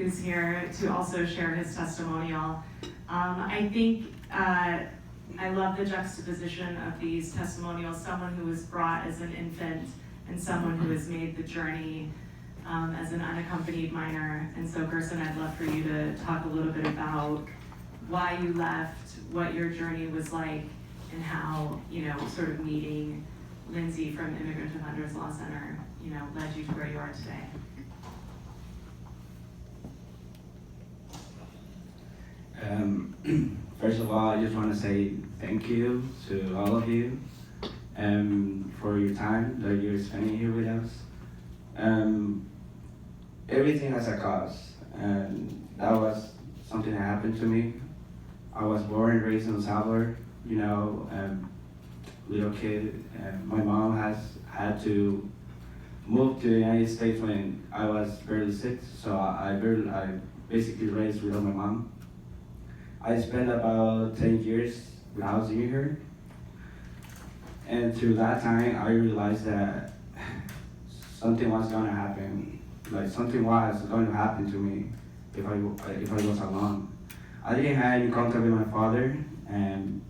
who's here to also share his testimonial. I think I love the juxtaposition of these testimonials, someone who was brought as an infant and someone who has made the journey as an unaccompanied minor. And so Gerson, I'd love for you to talk a little bit about why you left, what your journey was like, and how, sort of meeting Lindsay from Immigrant Defenders Law Center, led you to where you are today. First of all, I just want to say thank you to all of you for your time that you're spending here with us. Everything has a cost, and that was something that happened to me. I was born and raised in El Salvador, little kid. My mom has had to move to the United States when I was barely 6, so I basically raised without my mom. I spent about 10 years without seeing her, and through that time I realized that something was going to happen, like something was going to happen to me if I was alone. I didn't have any contact with my father, and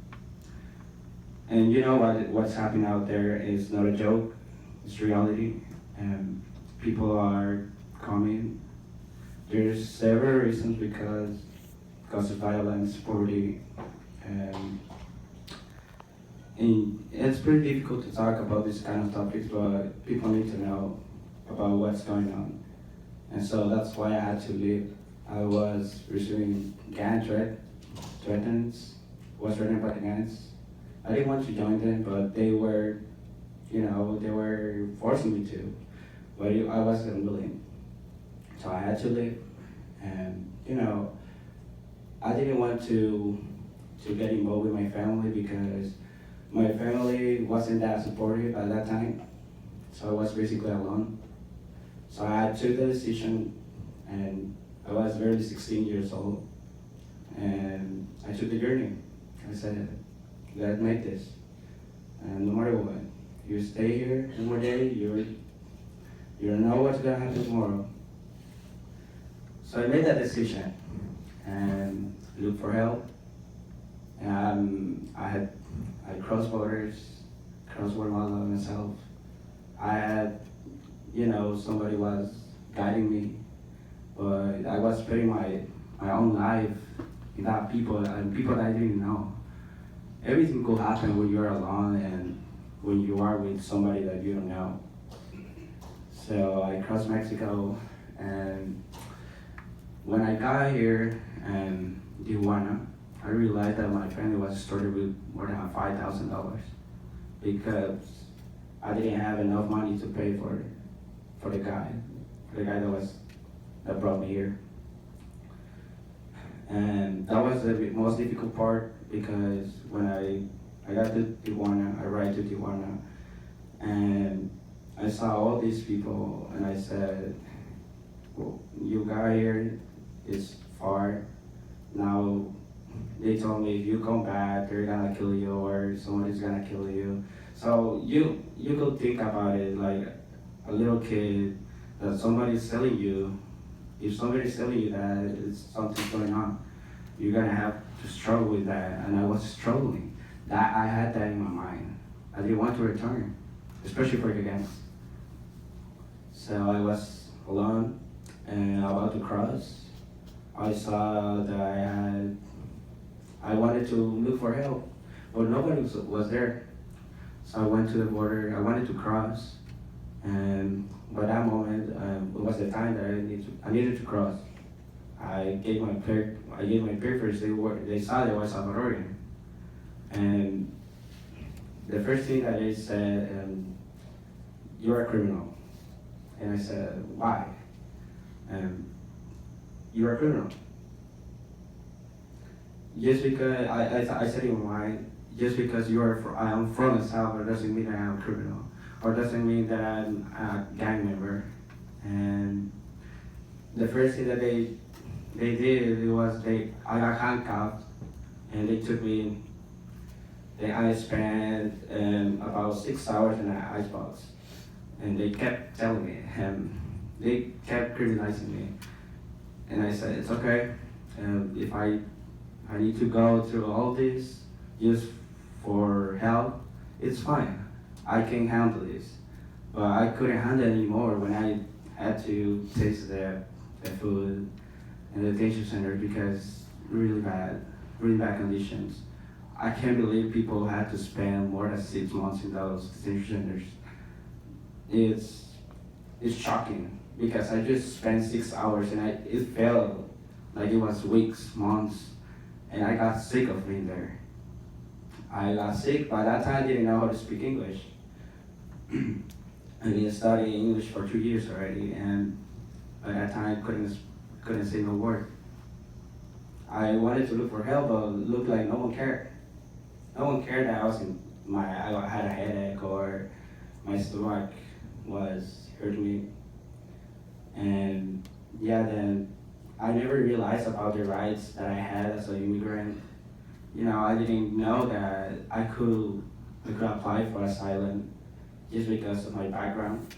you know what's happening out there is not a joke, it's reality, and people are coming. There's several reasons because of violence, poverty, and it's pretty difficult to talk about these kind of topics, but people need to know about what's going on. And so that's why I had to leave. I was receiving gang threats, was threatened by the gangs. I didn't want to join them, but they were forcing me to, but I wasn't willing. So I had to leave, and I didn't want to get involved with my family because my family wasn't that supportive at that time, so I was basically alone. So I took the decision, and I was barely 16 years old, and I took the journey. I said, let's make this, and no matter what, you stay here one more day, you don't know what's gonna happen tomorrow. So I made that decision and looked for help. I crossed borders, crossed border model myself. I had, somebody was guiding me, but I was putting my own life in that people and people that I didn't know. Everything could happen when you're alone and when you are with somebody that you don't know. So I crossed Mexico, and when I got here in Tijuana, I realized that my family was started with more than $5,000 because I didn't have enough money to pay for the guy that brought me here. And that was the most difficult part because when I got to Tijuana, I arrived to Tijuana, and I saw all these people, and I said, well, you got here, it's far. Now they told me if you come back, they're gonna kill you or somebody's gonna kill you. So you could think about it like a little kid that somebody's telling you. If somebody's telling you that it's something going on, you're gonna have to struggle with that. And I was struggling. That I had that in my mind. I didn't want to return, especially for the gangs. So I was alone and about to cross. I saw that I wanted to look for help, but nobody was there. So I went to the border. I wanted to cross, and by that moment, it was the time that I needed to cross. I gave my papers. They saw that I was Salvadorian, and the first thing that they said, "You're a criminal," and I said, "Why?" You're a criminal. Just because I said in my mind, just because I am from El Salvador doesn't mean that I am a criminal, or doesn't mean that I'm a gang member. And the first thing that they did was I got handcuffed, and they took me. I spent about 6 hours in an icebox, and they kept telling me, they kept criminalizing me. And I said, it's okay. If I need to go through all this just for help, it's fine. I can handle this. But I couldn't handle it anymore when I had to taste the food in the detention center because really bad conditions. I can't believe people had to spend more than 6 months in those detention centers. It's shocking because I just spent 6 hours and it felt like it was weeks, months, and I got sick of being there. I got sick. By that time I didn't know how to speak English. I've been studying English for 2 years already, and by that time I couldn't say no word. I wanted to look for help, but it looked like no one cared. No one cared that I had a headache or my stomach was hurting me. And yeah, then I never realized about the rights that I had as an immigrant. I didn't know that I could apply for asylum just because of my background.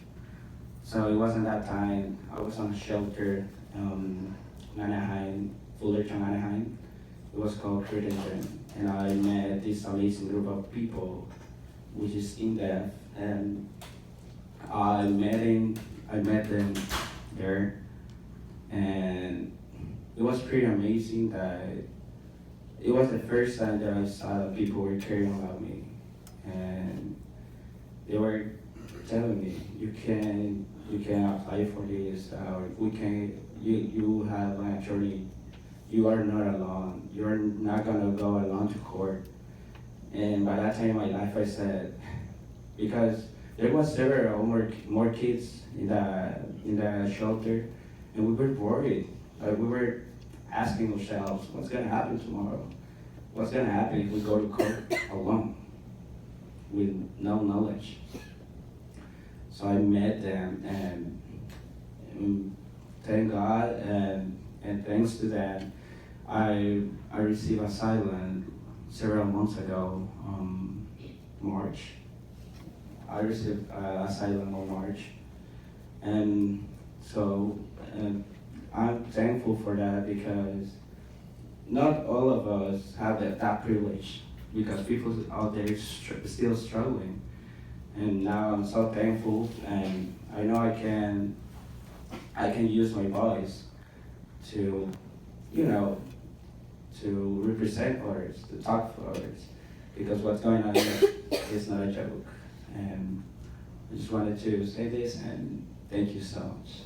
So it wasn't that time. I was on a shelter in Anaheim, Fullerton, Anaheim. It was called Credential. And I met this amazing group of people, which is in depth. And I met them there. And it was pretty amazing that it was the first time that I saw that people were caring about me. And they were telling me, you can apply for this, you have an attorney, you are not alone, you're not gonna go alone to court. And by that time in my life I said, because there was several more kids in the shelter, and we were worried. We were asking ourselves, what's gonna happen tomorrow? What's gonna happen if we go to court alone with no knowledge? So I met them, and thank God, and thanks to that, I received asylum several months ago, March. I received asylum in March, and so I'm thankful for that because not all of us have that privilege because people out there still struggling. And now I'm so thankful, and I know I can use my voice to, to represent others, to talk for others, because what's going on here is not a joke. And I just wanted to say this, and thank you so much.